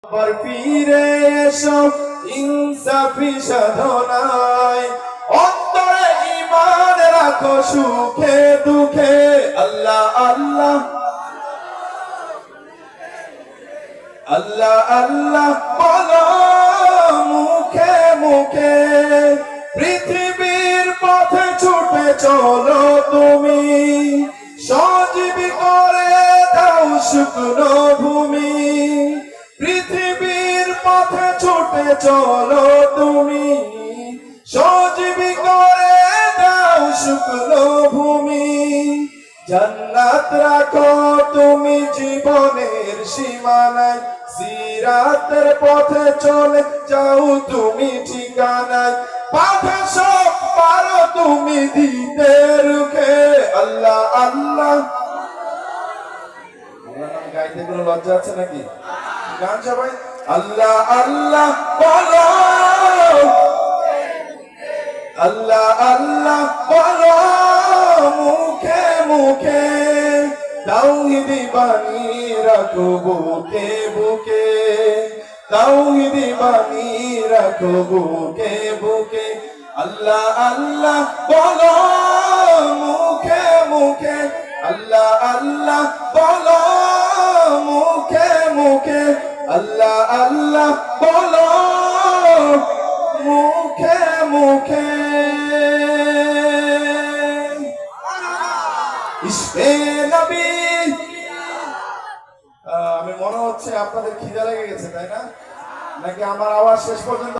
আবার ফিরে এসো ইনসাফি সাধনায়, অন্তরে ঈমান রাখো সুখে দুঃখে। আল্লাহ আল্লাহ আল্লাহ আল্লাহ বলো মুখে মুখে, পৃথিবীর পথে ছুটে চলো তুমি, সজীবী করে দাও শুকনো ভূমি। পৃথিবীর পথে ছুটে চলো তুমি, সজীবী করে দাও শুকনো ভূমি। জান্নাত রাখো তুমি জীবনের সীমানায়, সিরাতের পথে চলে যাও তুমি ঠিকানায়, বাধা সব পারো তুমি দিতে রুখে। আল্লাহ আল্লাহ গাইতে কোনো লজ্জা আছে নাকি? গান সবাই আল্লাহ আল্লাহ বলো, আল্লাহ আল্লাহ বলো মুখে মুখে, তাওহীদি বাণী রাখো বুকে বুকে, তাওহীদি বাণী রাখো বুকে বুকে। আল্লাহ আল্লাহ বলো মুখে মুখে, আল্লাহ আল্লাহ বলো মুখে মুখে, আল্লাহ আল্লাহ বলো মুখে মুখে। ইশকে নবী। আমি মনে হচ্ছে আপনাদের খিদা লেগে গেছে, তাই না? নাকি আমার আওয়াজ শেষ পর্যন্ত